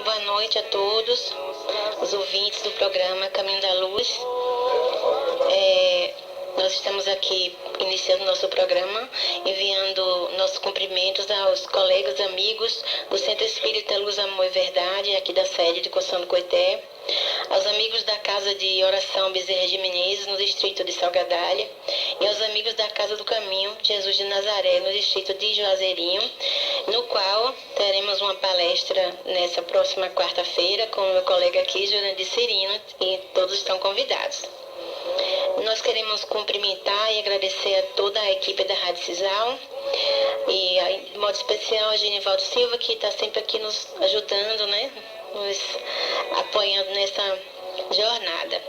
boa noite a todos os ouvintes do programa Caminho da Luz. Nós estamos aqui iniciando nosso programa, enviando nossos cumprimentos aos colegas, amigos do Centro Espírita Luz, Amor e Verdade, aqui da sede de Coção do Coité, aos amigos da Casa de Oração Bezerra de Menezes, no distrito de Salgadalha, e aos amigos da Casa do Caminho, Jesus de Nazaré, no distrito de Juazeirinho, no qual teremos uma palestra nessa próxima quarta-feira com o meu colega aqui, Jurandir Cirino, e todos estão convidados. Nós queremos cumprimentar e agradecer a toda a equipe da Rádio Cisal e, de modo especial, a Genivaldo Silva, que está sempre aqui nos ajudando, né? Nos apoiando nessa jornada.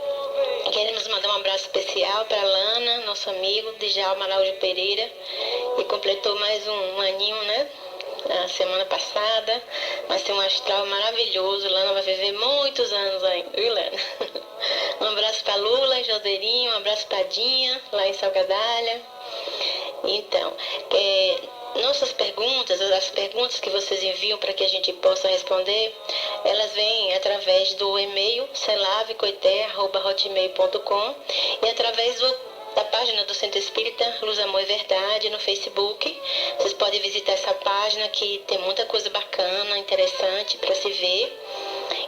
Queremos mandar um abraço especial para a Lana, nosso amigo, Djalma Araújo Pereira, que completou mais um aninho, né? Na semana passada, mas tem um astral maravilhoso. Lana vai viver muitos anos ainda, viu, Lana? Um abraço para Lula, em Joseirinho, um abraço para Dinha, lá em Salgadalha. Então, nossas perguntas, as perguntas que vocês enviam para que a gente possa responder, elas vêm através do e-mail celavecoité@hotmail.com e através da página do Centro Espírita Luz, Amor e Verdade no Facebook. Vocês podem visitar essa página que tem muita coisa bacana, interessante para se ver.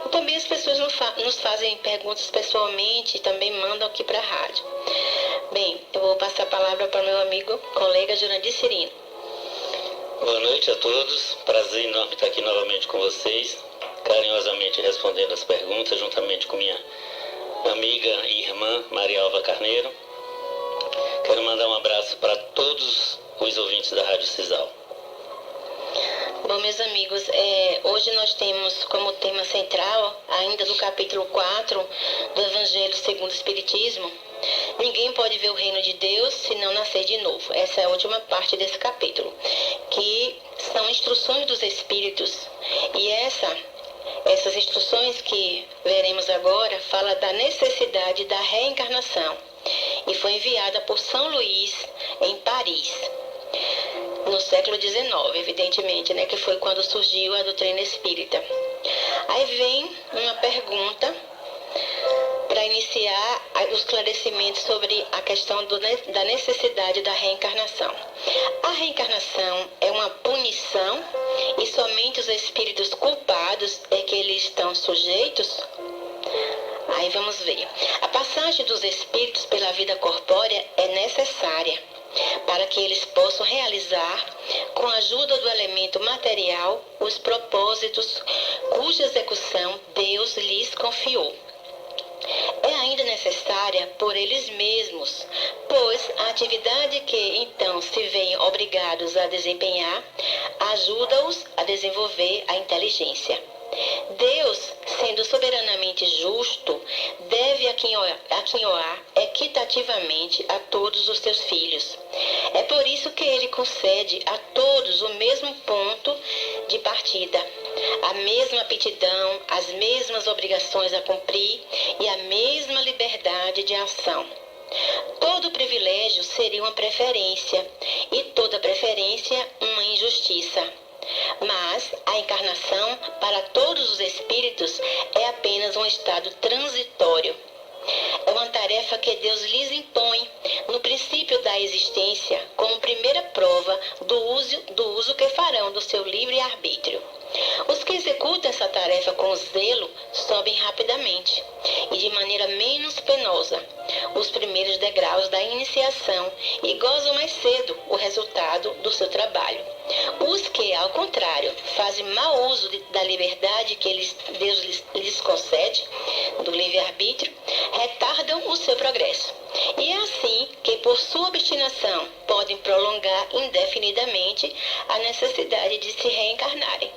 E também as pessoas nos fazem perguntas pessoalmente e também mandam aqui para a rádio. Bem, eu vou passar a palavra para o meu amigo, colega Jurandir Cirino. Boa noite a todos, prazer enorme estar aqui novamente com vocês, carinhosamente respondendo as perguntas, juntamente com minha amiga e irmã Maria Alva Carneiro. Quero mandar um abraço para todos os ouvintes da Rádio Cisal. Bom, meus amigos, hoje nós temos como tema central, ainda do capítulo 4 do Evangelho segundo o Espiritismo, ninguém pode ver o reino de Deus se não nascer de novo. Essa é a última parte desse capítulo, que são instruções dos Espíritos. E essas instruções que veremos agora fala da necessidade da reencarnação e foi enviada por São Luís em Paris, no século XIX, evidentemente, né, que foi quando surgiu a doutrina espírita. Aí vem uma pergunta para iniciar os esclarecimentos sobre a questão da necessidade da reencarnação. A reencarnação é uma punição e somente os espíritos culpados é que eles estão sujeitos? Aí vamos ver. A passagem dos espíritos pela vida corpórea é necessária para que eles possam realizar, com a ajuda do elemento material, os propósitos cuja execução Deus lhes confiou. É ainda necessária por eles mesmos, pois a atividade que então se veem obrigados a desempenhar ajuda-os a desenvolver a inteligência. Deus, sendo soberanamente justo, deve aquinhoar equitativamente a todos os seus filhos. É por isso que ele concede a todos o mesmo ponto de partida, a mesma aptidão, as mesmas obrigações a cumprir e a mesma liberdade de ação. Todo privilégio seria uma preferência e toda preferência uma injustiça. Mas a encarnação, para todos os espíritos, é apenas um estado transitório. É uma tarefa que Deus lhes impõe no princípio da existência, como primeira prova do uso que farão do seu livre-arbítrio. Os que executam essa tarefa com zelo sobem rapidamente e de maneira menos penosa os primeiros degraus da iniciação e gozam mais cedo o resultado do seu trabalho. Os que, ao contrário, fazem mau uso da liberdade que Deus lhes concede, do livre-arbítrio, retardam o seu progresso. E é assim que, por sua obstinação, podem prolongar indefinidamente a necessidade de se reencarnarem.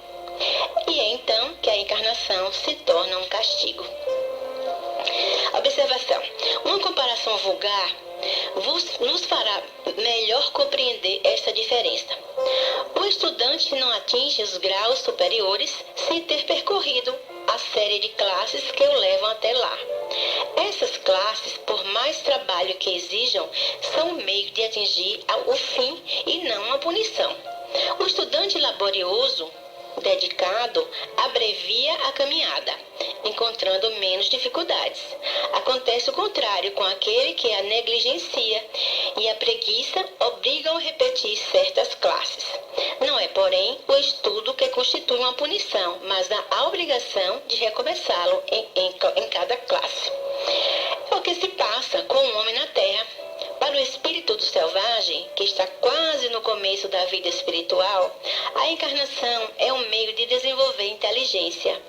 E é então que a encarnação se torna um castigo. Observação. Uma comparação vulgar nos fará melhor compreender esta diferença. O estudante não atinge os graus superiores sem ter percorrido a série de classes que o levam até lá. Essas classes, por mais trabalho que exijam, são o meio de atingir o fim e não a punição. O estudante laborioso dedicado abrevia a caminhada, encontrando menos dificuldades. Acontece o contrário com aquele que a negligencia e a preguiça obrigam a repetir certas classes. Não é, porém, o estudo que constitui uma punição, mas a obrigação de recomeçá-lo em cada classe. É o que se passa com o homem na Terra. Para o espírito do selvagem, que está quase no começo da vida espiritual, a encarnação é um meio de desenvolver inteligência.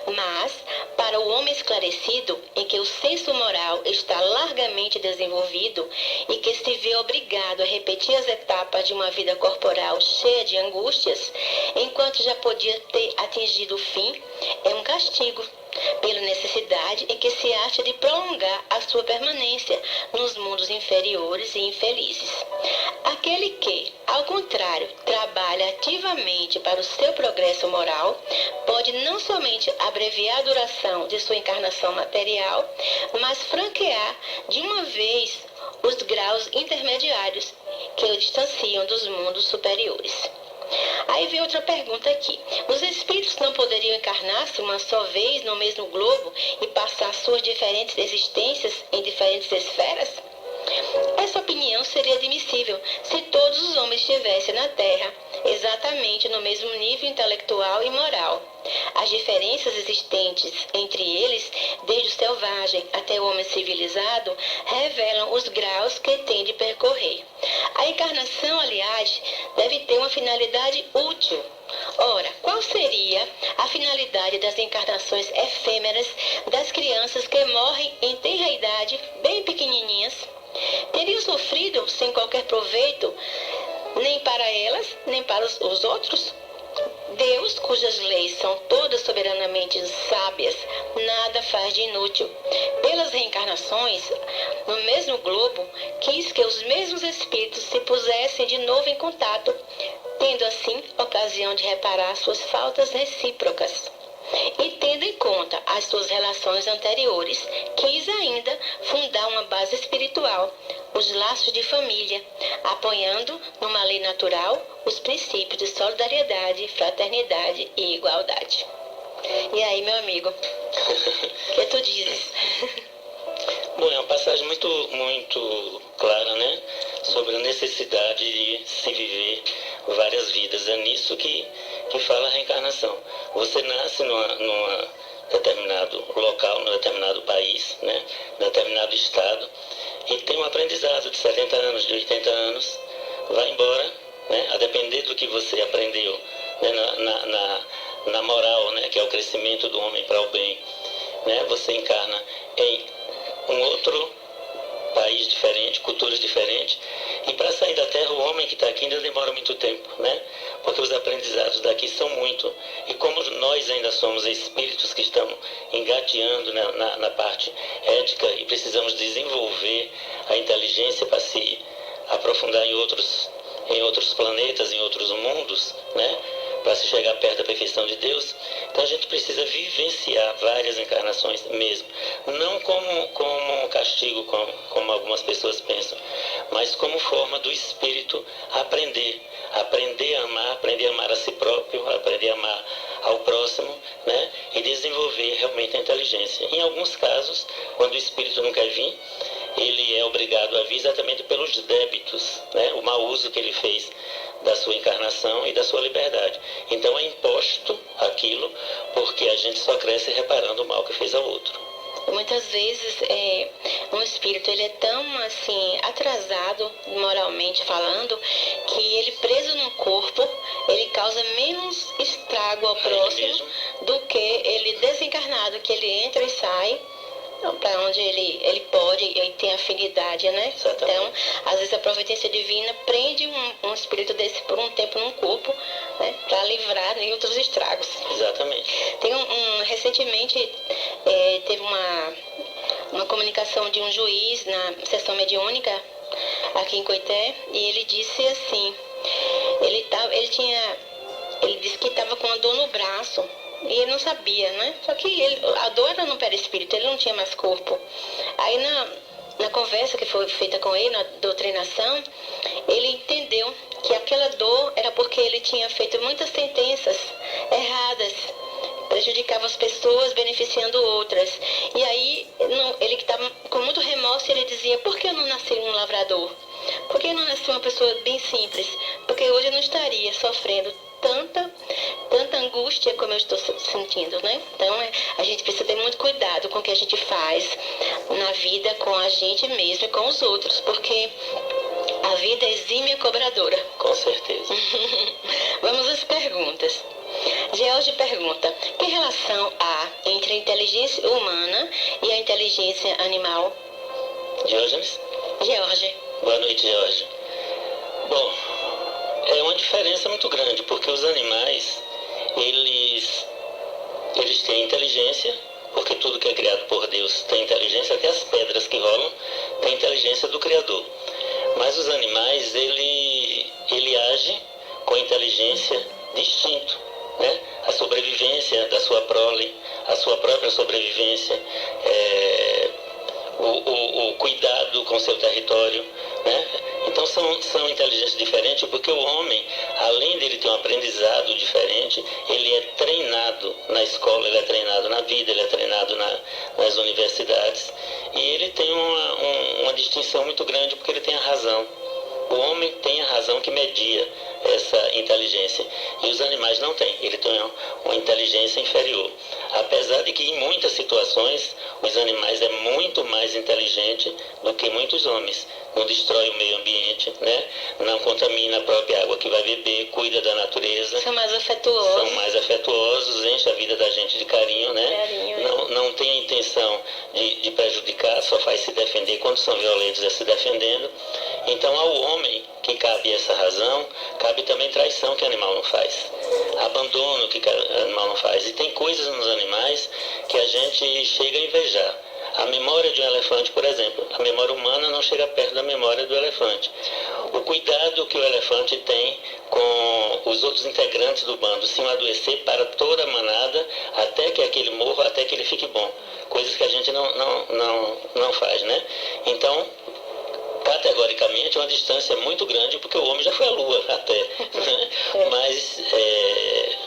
Mas, para o homem esclarecido, em que o senso moral está largamente desenvolvido e que se vê obrigado a repetir as etapas de uma vida corporal cheia de angústias, enquanto já podia ter atingido o fim, é um castigo, pela necessidade em que se acha de prolongar a sua permanência nos mundos inferiores e infelizes. Aquele que, ao contrário, trabalha ativamente para o seu progresso moral, pode não somente abreviar a duração de sua encarnação material, mas franquear de uma vez os graus intermediários que o distanciam dos mundos superiores. Aí vem outra pergunta aqui. Os espíritos não poderiam encarnar-se uma só vez no mesmo globo e passar suas diferentes existências em diferentes esferas? Essa opinião seria admissível se todos os homens estivessem na Terra exatamente no mesmo nível intelectual e moral. As diferenças existentes entre eles, desde o selvagem até o homem civilizado, revelam os graus que tem de percorrer. A encarnação, aliás, deve ter uma finalidade útil. Ora, qual seria a finalidade das encarnações efêmeras das crianças que morrem em tenra idade, bem pequenininhas? Teriam sofrido sem qualquer proveito, nem para elas, nem para os outros? Deus, cujas leis são todas soberanamente sábias, nada faz de inútil. Pelas reencarnações, no mesmo globo, quis que os mesmos espíritos se pusessem de novo em contato, tendo assim ocasião de reparar suas faltas recíprocas. E tendo em conta as suas relações anteriores, quis ainda fundar uma base espiritual, os laços de família, apoiando numa lei natural os princípios de solidariedade, fraternidade e igualdade. E aí, meu amigo, o que tu dizes? Bom, é uma passagem muito clara, né? Sobre a necessidade de se viver várias vidas. É nisso que fala a reencarnação. Você nasce num determinado local, num determinado país, né? Num determinado estado, e tem um aprendizado de 70 anos, de 80 anos, vai embora, né? A depender do que você aprendeu, né? na moral, né? Que é o crescimento do homem para o bem, né? Você encarna em um outro país diferente, culturas diferentes, e para sair da Terra, o homem que está aqui ainda demora muito tempo, né? Porque os aprendizados daqui são muito, e como nós ainda somos espíritos que estamos engateando, né, na parte ética e precisamos desenvolver a inteligência para se aprofundar em outros planetas, em outros mundos, né? Para se chegar perto da perfeição de Deus, então a gente precisa vivenciar várias encarnações mesmo. Não como um castigo, como algumas pessoas pensam, mas como forma do espírito aprender a amar a si próprio, aprender a amar ao próximo, né? E desenvolver realmente a inteligência. Em alguns casos, quando o espírito não quer vir, ele é obrigado a vir exatamente pelos débitos, né? O mau uso que ele fez da sua encarnação e da sua liberdade. Então é imposto aquilo porque a gente só cresce reparando o mal que fez ao outro. Muitas vezes um espírito ele é tão assim atrasado moralmente falando que ele preso no corpo ele causa menos estrago ao próximo do que ele desencarnado, que ele entra e sai para onde ele pode e tem afinidade, né? Exatamente. Então, às vezes a providência divina prende um espírito desse por um tempo num corpo, né? Para livrar de outros estragos. Exatamente. Tem recentemente teve uma comunicação de um juiz na sessão mediúnica aqui em Coité e ele disse assim, ele disse que estava com uma dor no braço. E ele não sabia, né? Só que a dor era no perispírito, ele não tinha mais corpo. Aí na conversa que foi feita com ele, na doutrinação, ele entendeu que aquela dor era porque ele tinha feito muitas sentenças prejudicava as pessoas, beneficiando outras. E aí, ele que estava com muito remorso, ele dizia, por que eu não nasci um lavrador? Por que eu não nasci uma pessoa bem simples? Porque hoje eu não estaria sofrendo tanta angústia como eu estou sentindo, né? Então, a gente precisa ter muito cuidado com o que a gente faz na vida, com a gente mesmo e com os outros, porque a vida é exímia cobradora. Com certeza. Vamos às perguntas. George pergunta, que relação há entre a inteligência humana e a inteligência animal? Diógenes? George. Boa noite, George. Bom, é uma diferença muito grande, porque os animais, eles têm inteligência, porque tudo que é criado por Deus tem inteligência, até as pedras que rolam têm inteligência do Criador. Mas os animais, ele age com inteligência de instinto, né? A sobrevivência da sua prole, a sua própria sobrevivência, o cuidado com seu território, né? Então são inteligências diferentes, porque o homem, além dele ter um aprendizado diferente, ele é treinado na escola, ele é treinado na vida, ele é treinado nas universidades, e ele tem uma distinção muito grande, porque ele tem a razão. O homem tem a razão que media essa inteligência, e os animais não têm, ele tem uma inteligência inferior. Apesar de que em muitas situações os animais é muito mais inteligente do que muitos homens. Não destrói o meio ambiente, né? Não contamina a própria água que vai beber, cuida da natureza. São mais afetuosos. São mais afetuosos, enche a vida da gente de carinho, né? Não tem a intenção de prejudicar, só faz se defender. Quando são violentos é se defendendo. Então ao homem que cabe essa razão, cabe também traição que o animal não faz. Abandono que o animal não faz. E tem coisas nos animais que a gente chega a invejar. A memória de um elefante, por exemplo, a memória humana não chega perto da memória do elefante. O cuidado que o elefante tem com os outros integrantes do bando, se um adoecer para toda a manada, até que aquele morra, até que ele fique bom. Coisas que a gente não faz, né? Então, categoricamente, é uma distância muito grande, porque o homem já foi à Lua até. Né? Mas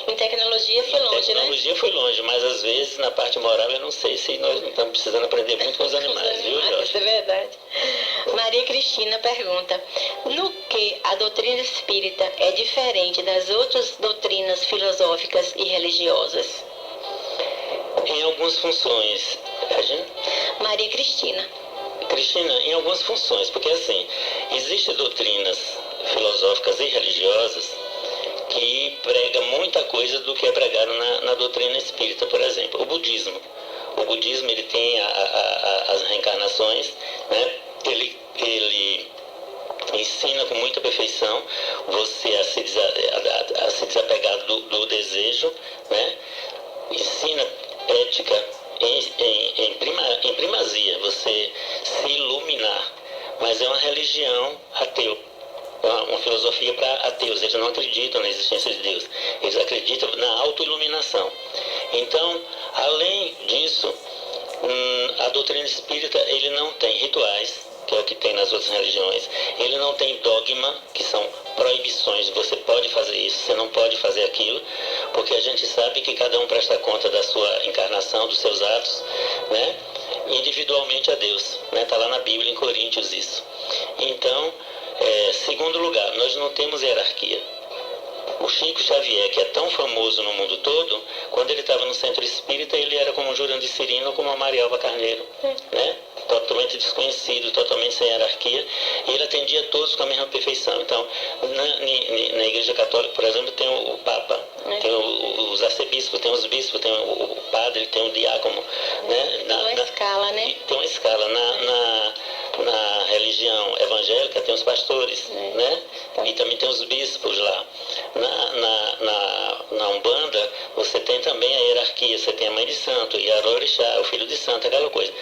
em tecnologia foi longe, né? Em tecnologia foi longe, mas às vezes na parte moral eu não sei se nós não estamos precisando aprender muito com os animais, viu, Jorge? Isso é verdade. Maria Cristina pergunta, no que a doutrina espírita é diferente das outras doutrinas filosóficas e religiosas? Em algumas funções. Maria Cristina, em algumas funções, porque assim, existem doutrinas filosóficas e religiosas que pregam muita coisa do que é pregado na doutrina espírita, por exemplo, o budismo. O budismo, ele tem as reencarnações, né? Ele ensina com muita perfeição você a se desapegar do desejo, né? Ensina ética em primazia, você se iluminar, mas é uma religião ateu, uma filosofia para ateus. Eles não acreditam na existência de Deus, eles acreditam na autoiluminação. Então, além disso, a doutrina espírita, ele não tem rituais, que é o que tem nas outras religiões. Ele não tem dogma, que são proibições, você pode fazer isso, você não pode fazer aquilo, porque a gente sabe que cada um presta conta da sua encarnação, dos seus atos, né? Individualmente a Deus, né? Está lá na Bíblia, em Coríntios, isso. Então, segundo lugar, nós não temos hierarquia. O Chico Xavier, que é tão famoso no mundo todo, quando ele estava no centro espírita, ele era como um Jurandir Cirino ou como a Marialva Carneiro, né? Totalmente desconhecido, totalmente sem hierarquia, e ele atendia todos com a mesma perfeição. Então, na Igreja Católica, por exemplo, tem o Papa, tem os arcebispos, tem os bispos, tem o padre, tem o diácono, né? Tem uma escala, né? Tem uma escala. Na religião evangélica tem os pastores, né? E também tem os bispos lá. Na Umbanda, você tem também a hierarquia, você tem a mãe de santo, Yarorixá, o filho de santo, aquela coisa.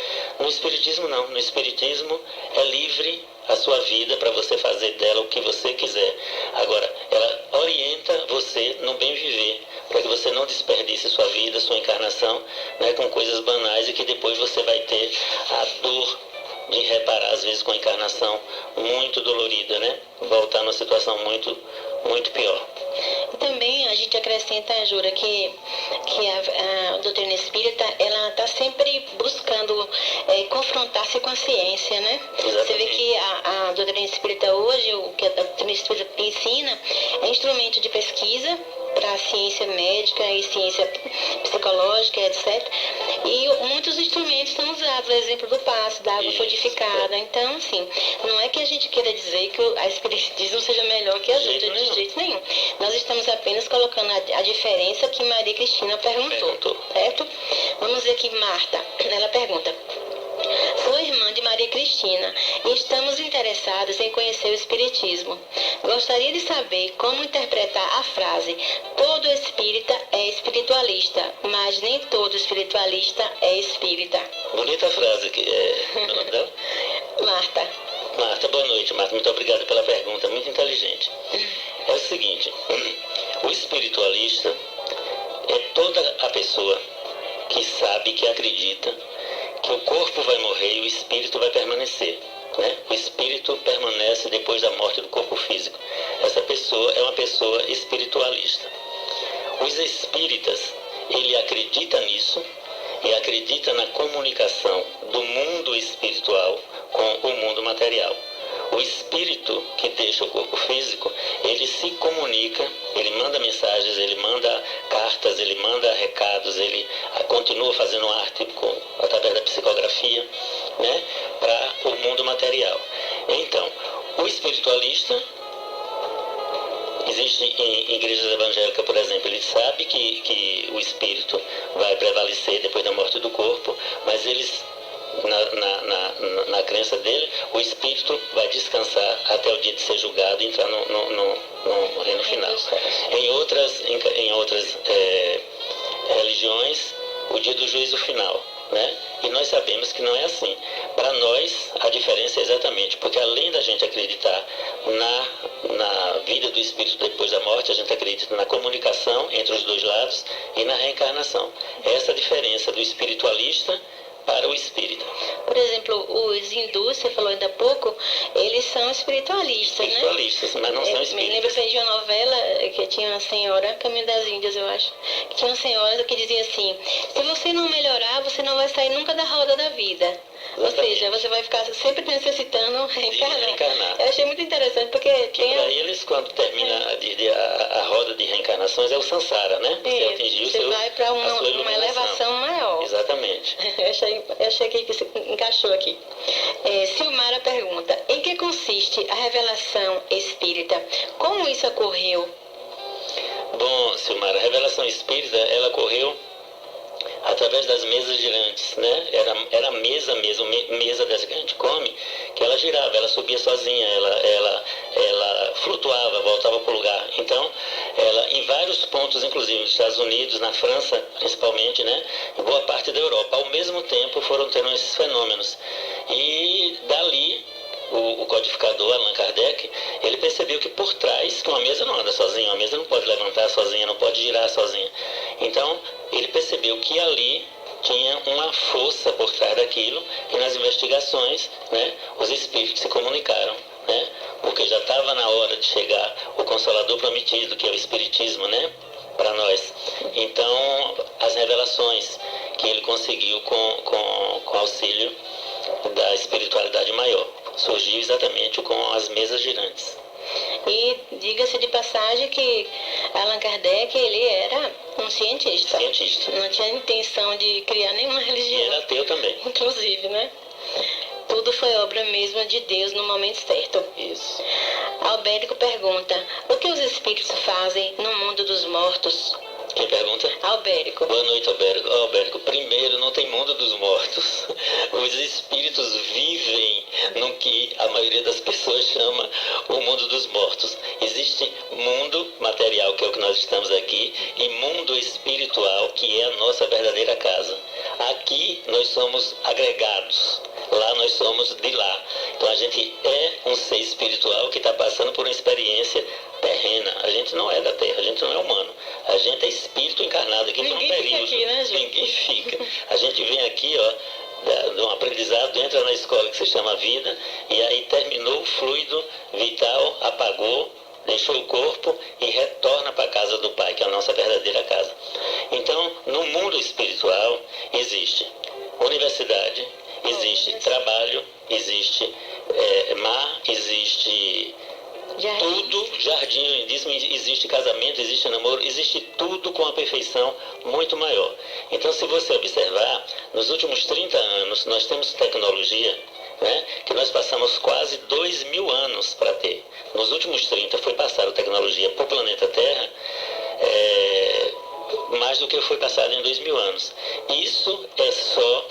No Espiritismo não, no Espiritismo é livre a sua vida para você fazer dela o que você quiser. Agora, ela orienta você no bem viver, para que você não desperdice sua vida, sua encarnação, né, com coisas banais e que depois você vai ter a dor de reparar, às vezes, com a encarnação muito dolorida, né? Voltar numa situação muito, muito pior. também a gente acrescenta, Jura, que a doutrina espírita, ela está sempre buscando confrontar-se com a ciência, né? Exatamente. Você vê que a doutrina espírita hoje, o que a doutrina espírita ensina, é instrumento de pesquisa para a ciência médica e ciência psicológica, etc. E muitos instrumentos são usados, o exemplo do passe, da água fluidificada. Então, assim, não é que a gente queira dizer que a espiritismo seja melhor que as outras, de jeito nenhum. Nós estamos apenas colocando a diferença que Maria Cristina perguntou, certo? Vamos ver aqui, Marta, ela pergunta: sou irmã de Maria Cristina e estamos interessados em conhecer o Espiritismo. Gostaria de saber como interpretar a frase: todo espírita é espiritualista, mas nem todo espiritualista é espírita. Bonita frase que é. Meu nome dela? Marta. Marta, boa noite, Marta. Muito obrigado pela pergunta, muito inteligente. É o seguinte, o espiritualista é toda a pessoa que sabe, que acredita que o corpo vai morrer e o espírito vai permanecer, né? O espírito permanece depois da morte do corpo físico. Essa pessoa é uma pessoa espiritualista. Os espíritas, ele acredita nisso e acredita na comunicação do mundo espiritual com o mundo material. O espírito que deixa o corpo físico, ele se comunica, ele manda mensagens, ele manda cartas, ele manda recados, ele continua fazendo arte através da psicografia, né, para o mundo material. Então, o espiritualista, existe em igrejas evangélicas, por exemplo, ele sabe que o espírito vai prevalecer depois da morte do corpo, mas eles, na crença dele, o espírito vai descansar até o dia de ser julgado e entrar no reino final. Em outras religiões, o dia do juízo final, né? E nós sabemos que não é assim. Para nós, a diferença é exatamente porque, além da gente acreditar na vida do espírito depois da morte, a gente acredita na comunicação entre os dois lados e na reencarnação. Essa é a diferença do espiritualista para o espírita. Por exemplo, os hindus, você falou ainda há pouco, eles são espiritualistas, né? Espiritualistas, mas não são espíritas. Me lembro de uma novela que tinha uma senhora, Caminho das Índias, eu acho, que tinha uma senhora que dizia assim: se você não melhorar, você não vai sair nunca da roda da vida. Ou seja, você vai ficar sempre necessitando reencarnar. Eu achei muito interessante, porque para eles, quando termina a roda de reencarnações, é o samsara, né? Você atingiu você vai para uma elevação maior. Exatamente. Eu achei que se encaixou aqui. Silmara pergunta: em que consiste a revelação espírita? Como isso ocorreu? Bom, Silmara, a revelação espírita, ela ocorreu através das mesas girantes, né? Era a mesa mesmo, mesa dessa que a gente come, que ela girava, ela subia sozinha, ela flutuava, voltava para o lugar. Então, ela, em vários pontos, inclusive nos Estados Unidos, na França, principalmente, né? Em boa parte da Europa, ao mesmo tempo foram tendo esses fenômenos. E dali, o codificador Allan Kardec, ele percebeu que por trás, que uma mesa não anda sozinha, uma mesa não pode levantar sozinha, não pode girar sozinha. Então, ele percebeu que ali tinha uma força por trás daquilo, e nas investigações, né, os espíritos se comunicaram, né, porque já estava na hora de chegar o Consolador Prometido, que é o Espiritismo, né, para nós. Então, as revelações que ele conseguiu com auxílio da espiritualidade maior surgiu exatamente com as mesas girantes. E diga-se de passagem que Allan Kardec, ele era um cientista. Não tinha intenção de criar nenhuma religião. E era ateu também. Inclusive, né? Tudo foi obra mesmo de Deus no momento certo. Isso. Albérico pergunta: o que os espíritos fazem no mundo dos mortos? Quem pergunta? Albérico. Boa noite, Albérico. Albérico, primeiro, não tem mundo dos mortos. Os espíritos vivem no que a maioria das pessoas chama o mundo dos mortos. Existe mundo material, que é o que nós estamos aqui, e mundo espiritual, que é a nossa verdadeira casa. Aqui nós somos agregados, lá nós somos de lá. Então a gente é um ser espiritual que está passando por uma experiência terrena. A gente não é da Terra, a gente não é humano. A gente é espírito encarnado aqui por um período. Aqui, né, gente? Ninguém fica. A gente vem aqui, de um aprendizado, entra na escola que se chama vida, e aí terminou o fluido vital, apagou, deixou o corpo e retorna para a casa do Pai, que é a nossa verdadeira casa. Então, no mundo espiritual, existe universidade, existe trabalho, existe mar, existe tudo, jardim lindíssimo, existe casamento, existe namoro, existe tudo com uma perfeição muito maior. Então, se você observar, nos últimos 30 anos, nós temos tecnologia, né, que nós passamos quase 2.000 anos para ter. Nos últimos 30 foi passada tecnologia para o planeta Terra, mais do que foi passado em 2.000 anos. Isso é só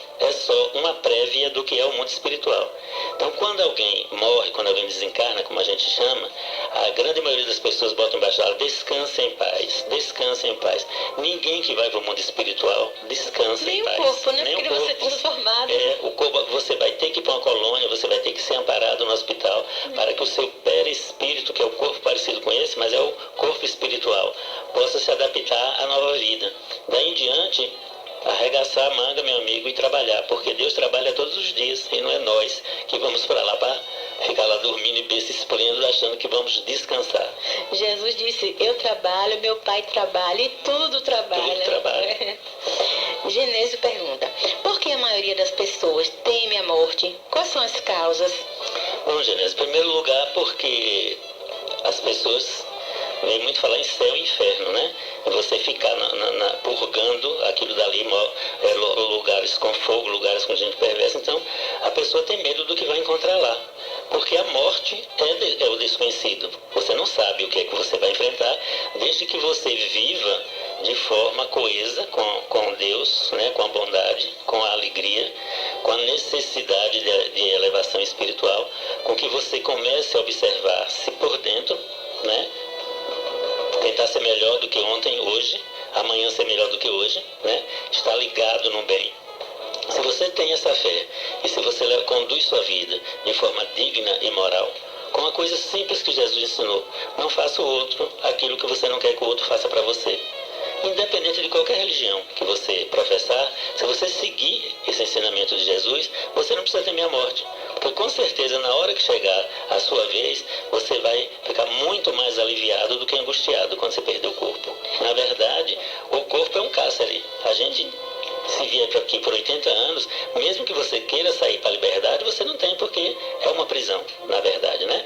uma prévia do que é o mundo espiritual. Então, quando alguém morre, quando alguém desencarna, como a gente chama, a grande maioria das pessoas bota embaixo dela: descansa em paz, descansa em paz. Ninguém que vai para o mundo espiritual descansa em paz. Nem o corpo, né? Porque ele vai ser transformado. O corpo, você vai ter que ir para uma colônia, você vai ter que ser amparado no hospital, para que o seu perispírito, que é o corpo parecido com esse, mas é o corpo espiritual, possa se adaptar à nova vida. Daí em diante, arregaçar a manga, meu amigo, e trabalhar, porque Deus trabalha todos os dias, e não é nós que vamos para lá para ficar lá dormindo e berço esplêndido, achando que vamos descansar. Jesus disse: eu trabalho, meu Pai trabalha, e tudo trabalha. Tudo trabalha. Genésio pergunta: por que a maioria das pessoas teme a morte? Quais são as causas? Bom, Genésio, em primeiro lugar, porque as pessoas vem muito falar em céu e inferno, né? Você ficar purgando aquilo dali, lugares com fogo, lugares com gente perversa. Então, a pessoa tem medo do que vai encontrar lá. Porque a morte é o desconhecido. Você não sabe o que é que você vai enfrentar, desde que você viva de forma coesa com Deus, né? Com a bondade, com a alegria, com a necessidade de elevação espiritual, com que você comece a observar-se por dentro, né? Tentar ser melhor do que ontem, hoje, amanhã ser melhor do que hoje, né? Estar ligado no bem. Se você tem essa fé e se você conduz sua vida de forma digna e moral, com uma coisa simples que Jesus ensinou: não faça o outro aquilo que você não quer que o outro faça para você. Independente de qualquer religião que você professar, se você seguir esse ensinamento de Jesus, você não precisa temer a morte. Porque com certeza, na hora que chegar a sua vez, você vai ficar muito mais aliviado do que angustiado quando você perder o corpo. Na verdade, o corpo é um cárcere. A gente, se vier aqui por 80 anos, mesmo que você queira sair para a liberdade, você não tem, porque é uma prisão, na verdade, né?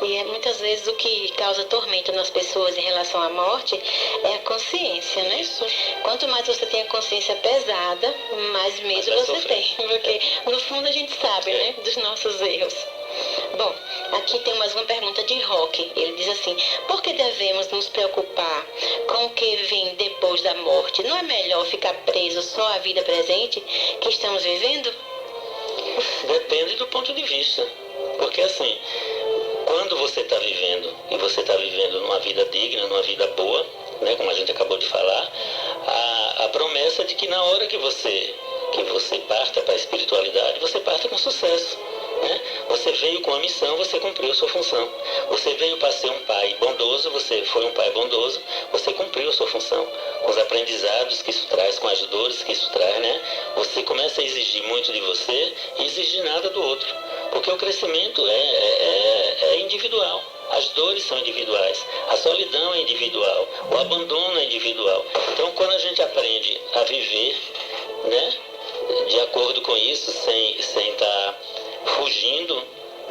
E muitas vezes o que causa tormento nas pessoas em relação à morte é a consciência, né? Isso. Quanto mais você tem a consciência pesada, mais medo você tem. Porque no fundo a gente sabe, né, dos nossos erros. Bom, aqui tem mais uma pergunta de Roque. Ele diz assim: por que devemos nos preocupar com o que vem depois da morte? Não é melhor ficar preso só à vida presente que estamos vivendo? Depende do ponto de vista. Porque assim, quando você está vivendo, e você está vivendo numa vida digna, numa vida boa, né, como a gente acabou de falar, a promessa de que na hora que você parta para a espiritualidade, você parta com sucesso. Né? Você veio com a missão, você cumpriu a sua função. Você veio para ser um pai bondoso, você foi um pai bondoso, você cumpriu a sua função. Com os aprendizados que isso traz, com as dores que isso traz, né? Você começa a exigir muito de você e exigir nada do outro. Porque o crescimento é individual. As dores são individuais, a solidão é individual, o abandono é individual. Então, quando a gente aprende a viver, né, de acordo com isso, sem estar fugindo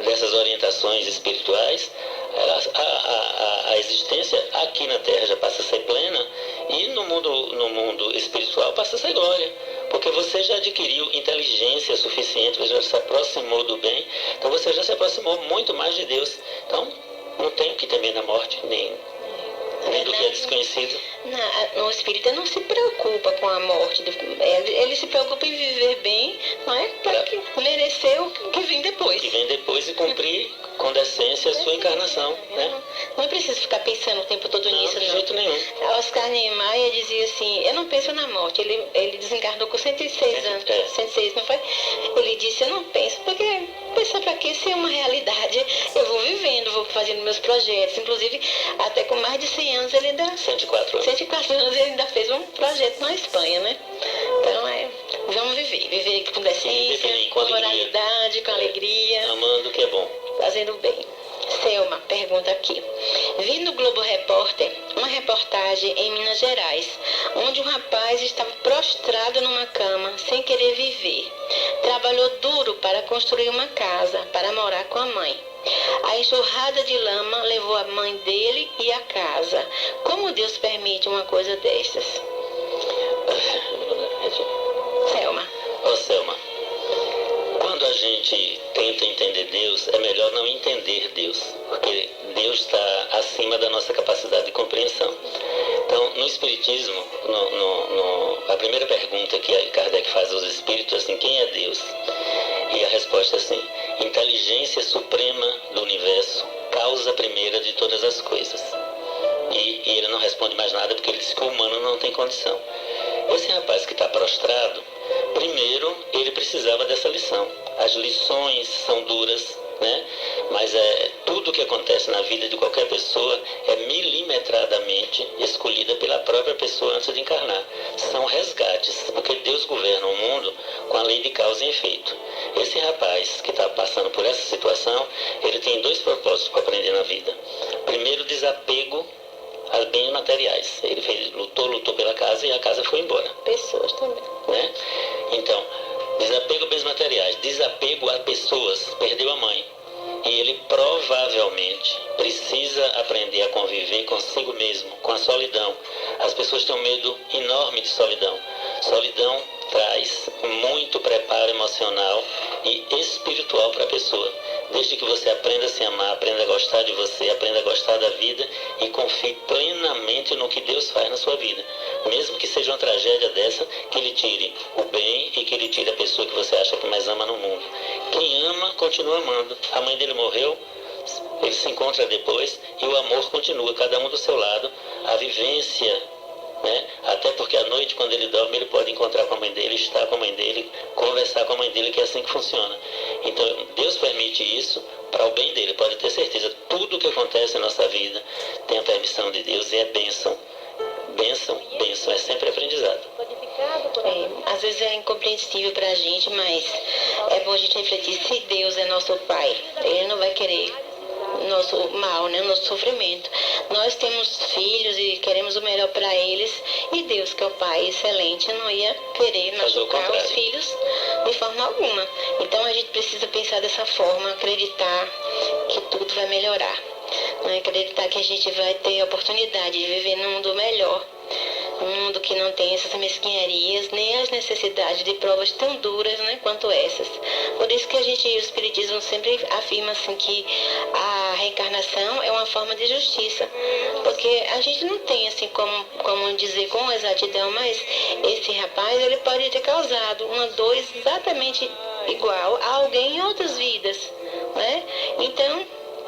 dessas orientações espirituais, a existência aqui na Terra já passa a ser plena, e no mundo espiritual passa a ser glória, porque você já adquiriu inteligência suficiente, você já se aproximou do bem, então você já se aproximou muito mais de Deus. Então não tem o que temer na morte, nem do que é desconhecido. O espírita não se preocupa com a morte, ele se preocupa em viver bem, não é? Para merecer o que vem depois. Que vem depois e cumprir com decência a sua encarnação. Né? Não é preciso ficar pensando o tempo todo nisso, de jeito nenhum. Oscar Niemeyer dizia assim: eu não penso na morte. Ele desencarnou com 106 anos. 106, não foi? Ele disse: eu não penso, porque pensar para quê? Se é uma realidade, eu vou vivendo, vou fazendo meus projetos. Inclusive, até com mais de 100 anos, ele ainda... 104 anos. 104 anos, ele ainda fez um projeto na Espanha, né? Então, vamos viver com decência, com moralidade, com alegria. Amando o que é bom. Fazendo bem. Selma pergunta aqui: cidade em Minas Gerais, onde um rapaz estava prostrado numa cama, sem querer viver. Trabalhou duro para construir uma casa, para morar com a mãe. A enxurrada de lama levou a mãe dele e a casa. Como Deus permite uma coisa destas? Selma. Ô Selma, quando a gente tenta entender Deus, é melhor não entender Deus, porque Deus está acima da nossa capacidade de compreensão. Então, no Espiritismo, a primeira pergunta que Kardec faz aos Espíritos é assim: quem é Deus? E a resposta é assim: inteligência suprema do universo, causa primeira de todas as coisas. E ele não responde mais nada porque ele diz que o humano não tem condição. Esse rapaz que está prostrado, primeiro ele precisava dessa lição. As lições são duras, né? Mas tudo que acontece na vida de qualquer pessoa é milimetradamente escolhida pela própria pessoa antes de encarnar. São resgates, porque Deus governa o mundo com a lei de causa e efeito. Esse rapaz que está passando por essa situação, ele tem dois propósitos para aprender na vida. Primeiro, desapego aos bens materiais. Ele lutou pela casa e a casa foi embora. Pessoas também. Né? Então, desapego a bens materiais, desapego a pessoas, perdeu a mãe. E ele provavelmente precisa aprender a conviver consigo mesmo, com a solidão. As pessoas têm um medo enorme de solidão. Solidão traz muito preparo emocional e espiritual para a pessoa. Desde que você aprenda a se amar, aprenda a gostar de você, aprenda a gostar da vida e confie plenamente no que Deus faz na sua vida. Mesmo que seja uma tragédia dessa, que Ele tire o bem e que Ele tire a pessoa que você acha que mais ama no mundo. Quem ama, continua amando. A mãe dele morreu, ele se encontra depois e o amor continua, cada um do seu lado. A vivência, né? Até porque à noite, quando ele dorme, ele pode encontrar com a mãe dele, estar com a mãe dele, conversar com a mãe dele, que é assim que funciona. Então, Deus permite isso para o bem dele, pode ter certeza. Tudo que acontece na nossa vida tem a permissão de Deus e é bênção. Bênção, bênção, é sempre aprendizado. Às vezes é incompreensível para a gente, mas é bom a gente refletir. Se Deus é nosso Pai, Ele não vai querer nosso mal, né? Nosso sofrimento. Nós temos filhos e queremos o melhor para eles, e Deus, que é o Pai excelente, não ia querer machucar os filhos de forma alguma. Então a gente precisa pensar dessa forma, acreditar que tudo vai melhorar, né? Acreditar que a gente vai ter a oportunidade de viver num mundo melhor, um mundo que não tem essas mesquinharias, nem as necessidades de provas tão duras, né, quanto essas. Por isso que o Espiritismo sempre afirma assim, que a reencarnação é uma forma de justiça. Porque a gente não tem assim como dizer com exatidão, mas esse rapaz ele pode ter causado uma dor exatamente igual a alguém em outras vidas, né? Então,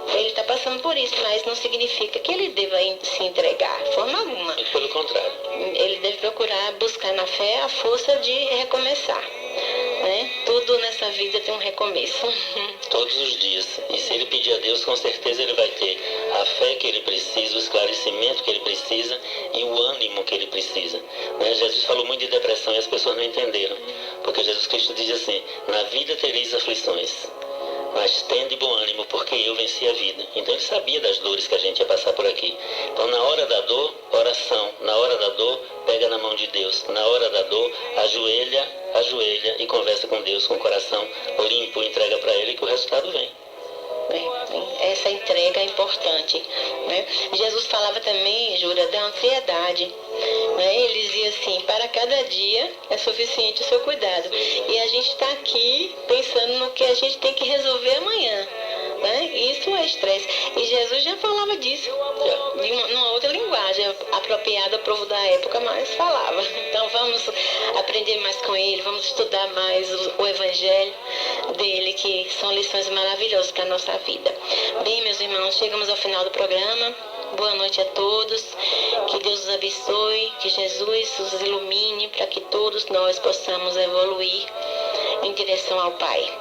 ele está passando por isso, mas não significa que ele deva se entregar, de forma alguma. Pelo contrário. Ele deve procurar buscar na fé a força de recomeçar, né? Tudo nessa vida tem um recomeço. Todos os dias. E se ele pedir a Deus, com certeza ele vai ter a fé que ele precisa, o esclarecimento que ele precisa e o ânimo que ele precisa. Né? Jesus falou muito de depressão e as pessoas não entenderam. Porque Jesus Cristo diz assim: na vida tereis aflições, mas tende bom ânimo, porque eu venci a vida. Então ele sabia das dores que a gente ia passar por aqui. Então na hora da dor, oração. Na hora da dor, pega na mão de Deus. Na hora da dor, ajoelha e conversa com Deus com o coração limpo, entrega para Ele que o resultado vem. Essa entrega é importante, né? Jesus falava também, Jura, da ansiedade, né? Ele dizia assim: para cada dia é suficiente o seu cuidado. E a gente está aqui pensando no que a gente tem que resolver amanhã, né? Isso é estresse. E Jesus já falava disso, numa outra linguagem apropriada ao povo da época, mas falava. Então vamos aprender mais com ele, vamos estudar mais o Evangelho dele, que são lições maravilhosas para a nossa vida. Bem, meus irmãos, chegamos ao final do programa. Boa noite a todos, que Deus os abençoe, que Jesus os ilumine para que todos nós possamos evoluir em direção ao Pai.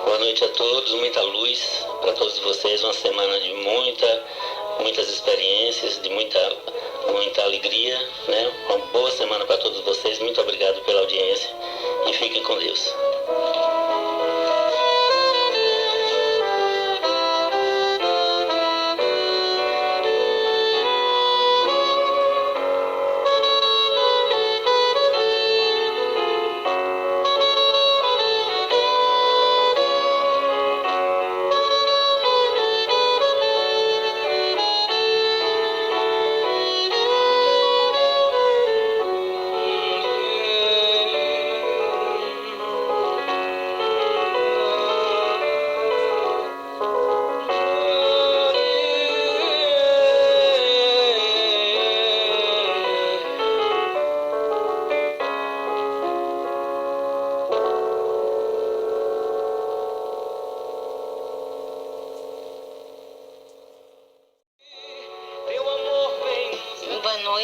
Boa noite a todos, muita luz para todos vocês, uma semana de muitas experiências, de muita alegria, né? Uma boa semana para todos vocês, muito obrigado pela audiência e fiquem com Deus.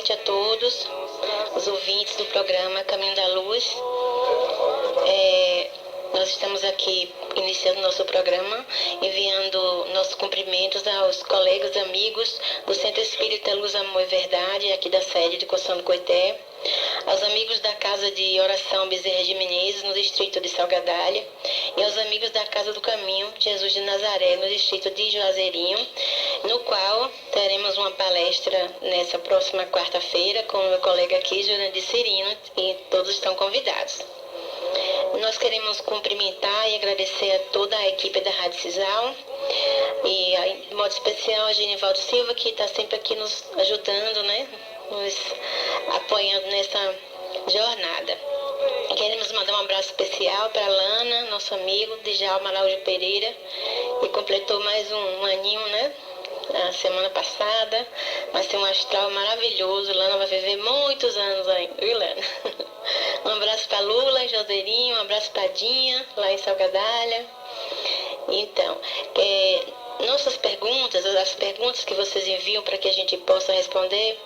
noite a todos os ouvintes do programa Caminho da Luz. Nós estamos aqui iniciando nosso programa, enviando nossos cumprimentos aos colegas e amigos do Centro Espírita Luz, Amor e Verdade, aqui da sede de Coção do Coité, aos amigos da Casa de Oração Bezerra de Menezes, no distrito de Salgadalha, e aos amigos da Casa do Caminho Jesus de Nazaré, no distrito de Juazeirinho, no qual teremos uma palestra nessa próxima quarta-feira com o meu colega aqui, Jurandir Cirino, e todos estão convidados. Nós queremos cumprimentar e agradecer a toda a equipe da Rádio Cisal e, de modo especial, a Genivaldo Silva, que está sempre aqui nos ajudando, né? Nos apoiando nessa jornada. Queremos mandar um abraço especial para a Lana, nosso amigo, Djalma Araújo Pereira, que completou mais um aninho, né? Na semana passada. Vai ser um astral maravilhoso. Lana vai viver muitos anos ainda, viu, Lana? Um abraço para Lula em Joseirinho, um abraço para Dinha, lá em Salgadalha. Então, nossas perguntas, as perguntas que vocês enviam para que a gente possa responder,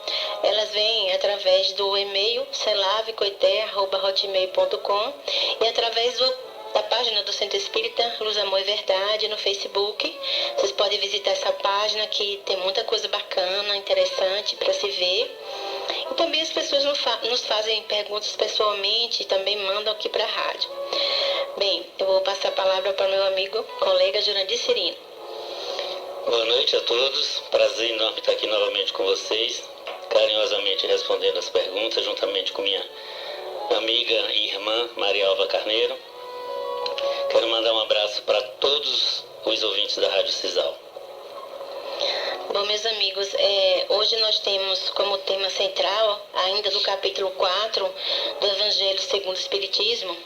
elas vêm através do e-mail celavecoité@hotmail.com e através da página do Centro Espírita Luz, Amor e Verdade no Facebook. Vocês podem visitar essa página que tem muita coisa bacana, interessante para se ver. E também as pessoas nos fazem perguntas pessoalmente e também mandam aqui para a rádio. Bem, eu vou passar a palavra para o meu amigo, colega Jurandir Cirino. Boa noite a todos. Prazer enorme estar aqui novamente com vocês, carinhosamente respondendo as perguntas, juntamente com minha amiga e irmã Maria Alva Carneiro. Quero mandar um abraço para todos os ouvintes da Rádio Cisal. Bom, meus amigos, hoje nós temos como tema central, ainda do capítulo 4 do Evangelho segundo o Espiritismo,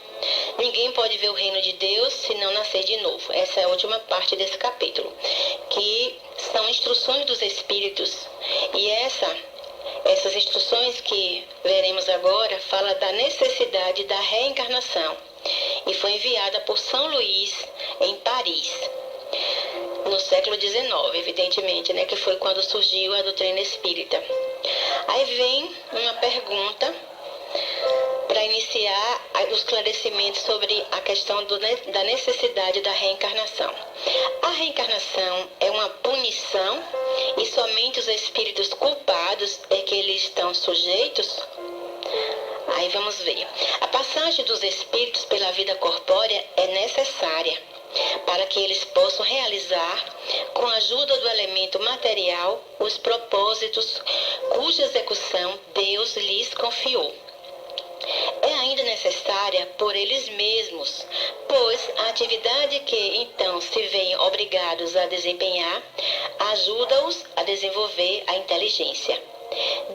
ninguém pode ver o reino de Deus se não nascer de novo. Essa é a última parte desse capítulo, que são instruções dos Espíritos. E essas instruções que veremos agora fala da necessidade da reencarnação e foi enviada por São Luís em Paris, no século XIX, evidentemente, né, que foi quando surgiu a doutrina espírita. Aí vem uma pergunta para iniciar o esclarecimento sobre a questão da necessidade da reencarnação. A reencarnação é uma punição e somente os espíritos culpados é que eles estão sujeitos? Aí vamos ver. A passagem dos espíritos pela vida corpórea é necessária para que eles possam realizar, com a ajuda do elemento material, os propósitos cuja execução Deus lhes confiou. É ainda necessária por eles mesmos, pois a atividade que então se veem obrigados a desempenhar ajuda-os a desenvolver a inteligência.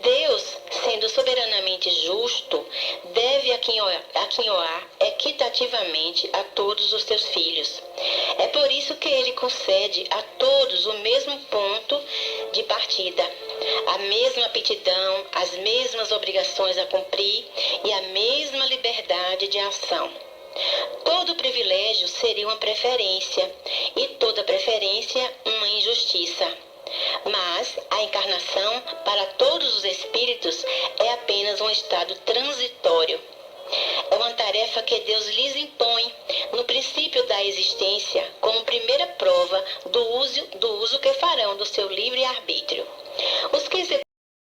Deus, sendo soberanamente justo, deve aquinhoar equitativamente a todos os seus filhos. É por isso que ele concede a todos o mesmo ponto de partida, a mesma aptidão, as mesmas obrigações a cumprir e a mesma liberdade de ação. Todo privilégio seria uma preferência e toda preferência uma injustiça. Mas a encarnação, para todos os espíritos, é apenas um estado transitório. É uma tarefa que Deus lhes impõe no princípio da existência, como primeira prova do uso que farão do seu livre arbítrio. Os que